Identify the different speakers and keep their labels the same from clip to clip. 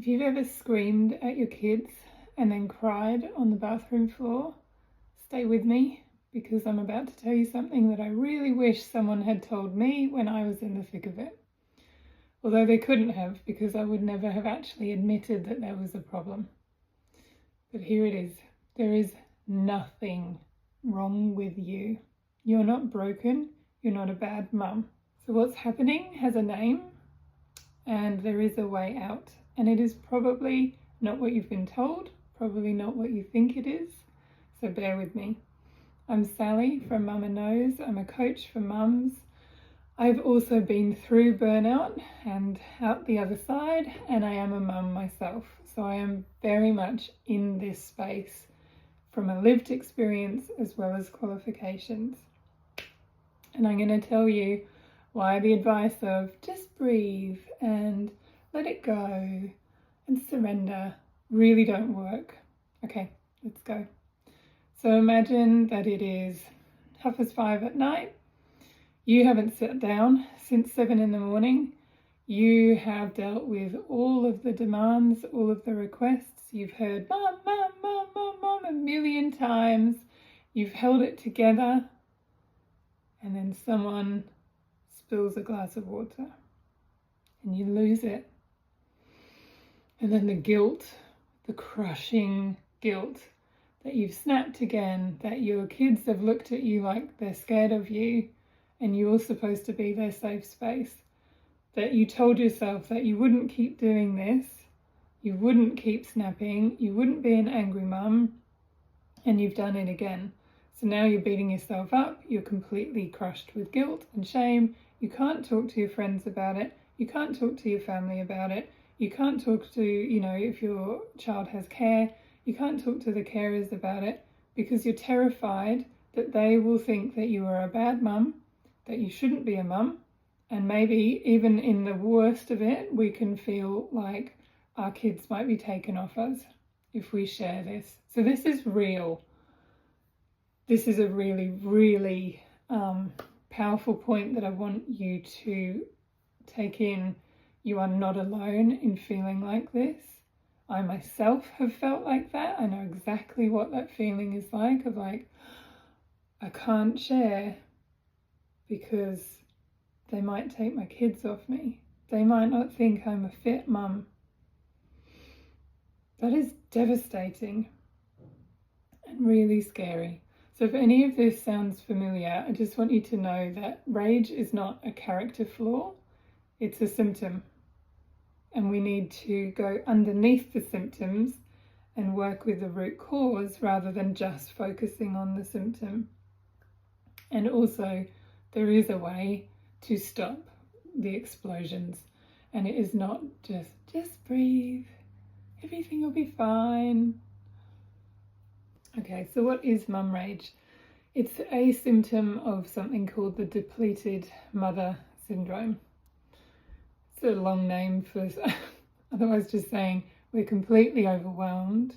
Speaker 1: If you've ever screamed at your kids and then cried on the bathroom floor, stay with me because I'm about to tell you something that I really wish someone had told me when I was in the thick of it. Although they couldn't have, because I would never have actually admitted that there was a problem. But here it is. There is nothing wrong with you. You're not broken. You're not a bad mum. So what's happening has a name and there is a way out. And it is probably not what you've been told, probably not what you think it is. So bear with me. I'm Sally from Mama Knows. I'm a coach for mums. I've also been through burnout and out the other side, and I am a mum myself. So I am very much in this space from a lived experience as well as qualifications. And I'm going to tell you why the advice of just breathe and let it go and surrender really don't work. Okay, let's go. So imagine that it is 5:30 at night. You haven't sat down since 7 in the morning. You have dealt with all of the demands, all of the requests. You've heard mom, mom, mom, mom, mom a million times. You've held it together. And then someone spills a glass of water and you lose it. And then the guilt, the crushing guilt that you've snapped again, that your kids have looked at you like they're scared of you and you're supposed to be their safe space, that you told yourself that you wouldn't keep doing this, you wouldn't keep snapping, you wouldn't be an angry mum, and you've done it again. So now you're beating yourself up, you're completely crushed with guilt and shame, you can't talk to your friends about it, you can't talk to your family about it, you can't talk to, if your child has care, you can't talk to the carers about it because you're terrified that they will think that you are a bad mum, that you shouldn't be a mum, and maybe even in the worst of it, we can feel like our kids might be taken off us if we share this. So this is real. This is a really, really powerful point that I want you to take in. You are not alone in feeling like this. I myself have felt like that. I know exactly what that feeling is like, of like, I can't share because they might take my kids off me. They might not think I'm a fit mum. That is devastating and really scary. So if any of this sounds familiar, I just want you to know that rage is not a character flaw, it's a symptom. And we need to go underneath the symptoms and work with the root cause rather than just focusing on the symptom. And also, there is a way to stop the explosions. And it is not just breathe, everything will be fine. Okay, so what is mum rage? It's a symptom of something called the depleted mother syndrome. It's a long name for otherwise just saying we're completely overwhelmed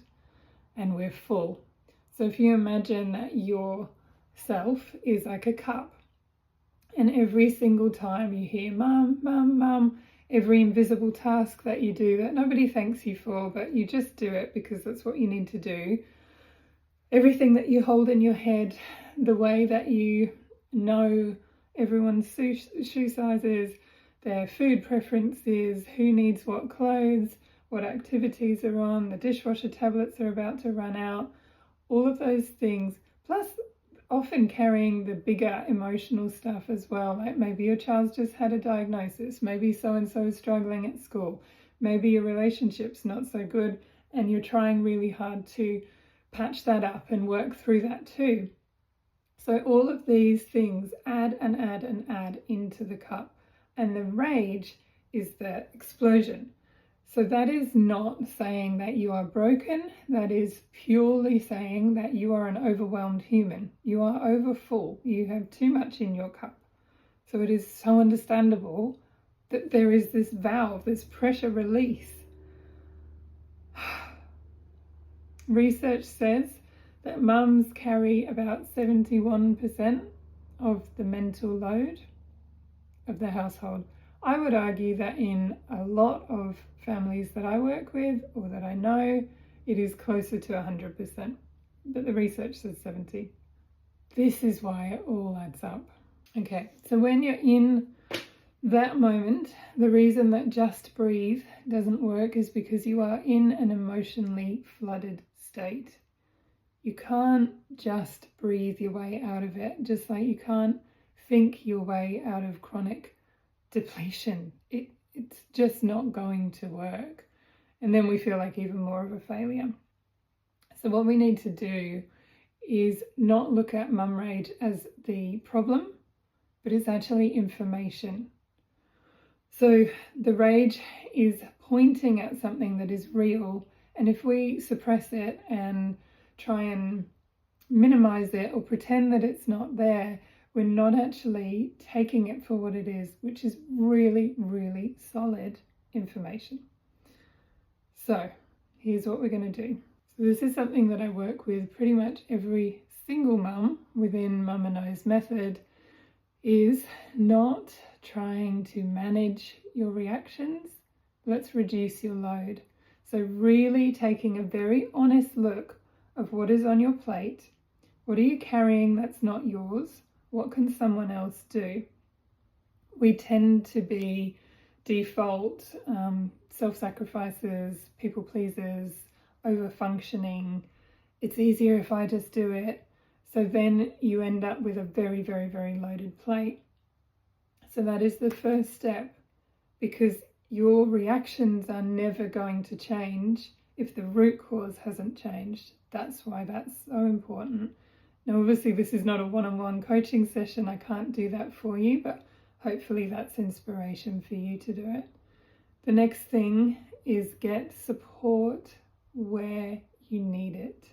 Speaker 1: and we're full. So if you imagine that your self is like a cup, and every single time you hear mum, mum, mum, every invisible task that you do that nobody thanks you for, but you just do it because that's what you need to do, everything that you hold in your head, the way that you know everyone's shoe sizes, their food preferences, who needs what clothes, what activities are on, the dishwasher tablets are about to run out, all of those things, plus often carrying the bigger emotional stuff as well, like maybe your child's just had a diagnosis, maybe so-and-so is struggling at school, maybe your relationship's not so good and you're trying really hard to patch that up and work through that too. So all of these things add and add and add into the cup. And the rage is the explosion. So that is not saying that you are broken. That is purely saying that you are an overwhelmed human. You are over full. You have too much in your cup. So it is so understandable that there is this valve, this pressure release. Research says that mums carry about 71% of the mental load of the household. I would argue that in a lot of families that I work with or that I know, it is closer to 100%, but the research says 70. This is why it all adds up. Okay, so when you're in that moment, the reason that just breathe doesn't work is because you are in an emotionally flooded state. You can't just breathe your way out of it, just like you can't think your way out of chronic depletion. It's just not going to work. And then we feel like even more of a failure. So what we need to do is not look at mum rage as the problem, but it's actually information. So the rage is pointing at something that is real, and if we suppress it and try and minimize it or pretend that it's not there, we're not actually taking it for what it is, which is really, really solid information. So here's what we're going to do. So this is something that I work with pretty much every single mum within Mum and O's method, is not trying to manage your reactions. Let's reduce your load. So really taking a very honest look of what is on your plate. What are you carrying that's not yours? What can someone else do? We tend to be default self-sacrificers, people pleasers, over-functioning. It's easier if I just do it. So then you end up with a very, very, very loaded plate. So that is the first step, because your reactions are never going to change if the root cause hasn't changed. That's why that's so important. Now, obviously, this is not a one-on-one coaching session. I can't do that for you, but hopefully that's inspiration for you to do it. The next thing is get support where you need it.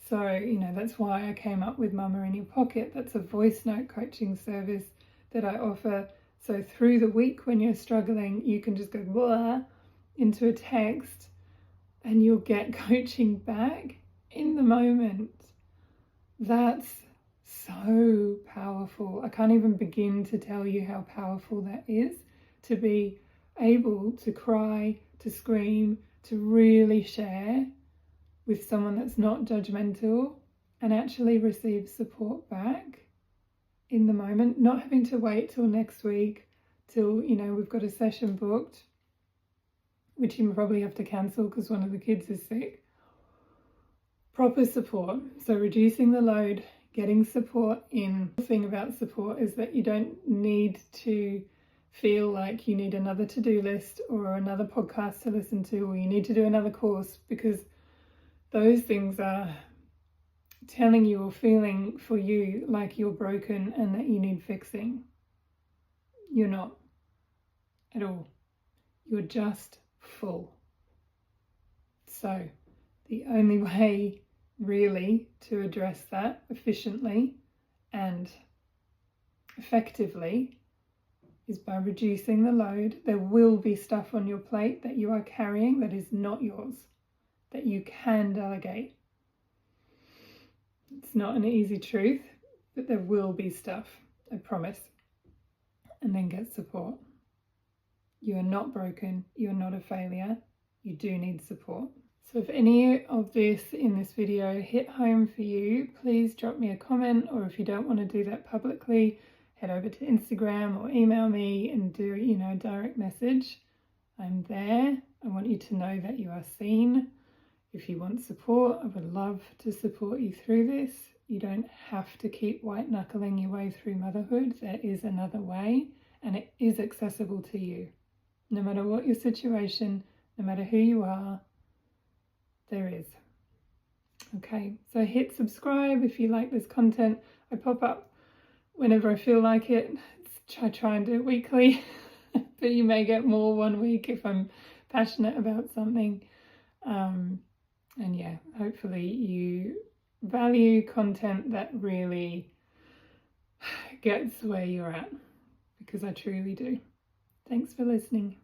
Speaker 1: So, that's why I came up with Mama in Your Pocket. That's a voice note coaching service that I offer. So through the week when you're struggling, you can just go blah into a text and you'll get coaching back in the moment. That's so powerful. I can't even begin to tell you how powerful that is, to be able to cry, to scream, to really share with someone that's not judgmental and actually receive support back in the moment, not having to wait till next week, till, we've got a session booked, which you probably have to cancel because one of the kids is sick. Proper support. So reducing the load, getting support in. The thing about support is that you don't need to feel like you need another to-do list or another podcast to listen to, or you need to do another course, because those things are telling you or feeling for you like you're broken and that you need fixing. You're not at all. You're just full. So the only way really to address that efficiently and effectively is by reducing the load. There will be stuff on your plate that you are carrying that is not yours, that you can delegate. It's not an easy truth, but there will be stuff, I promise. And then get support. You are not broken. You are not a failure. You do need support. So if any of this in this video hit home for you, please drop me a comment, or if you don't want to do that publicly, head over to Instagram or email me and do, a direct message. I'm there. I want you to know that you are seen. If you want support, I would love to support you through this. You don't have to keep white knuckling your way through motherhood. There is another way, and it is accessible to you. No matter what your situation, no matter who you are, there is. Okay, so hit subscribe if you like this content. I pop up whenever I feel like it. I try and do it weekly, but you may get more one week if I'm passionate about something. And yeah, hopefully you value content that really gets where you're at, because I truly do. Thanks for listening.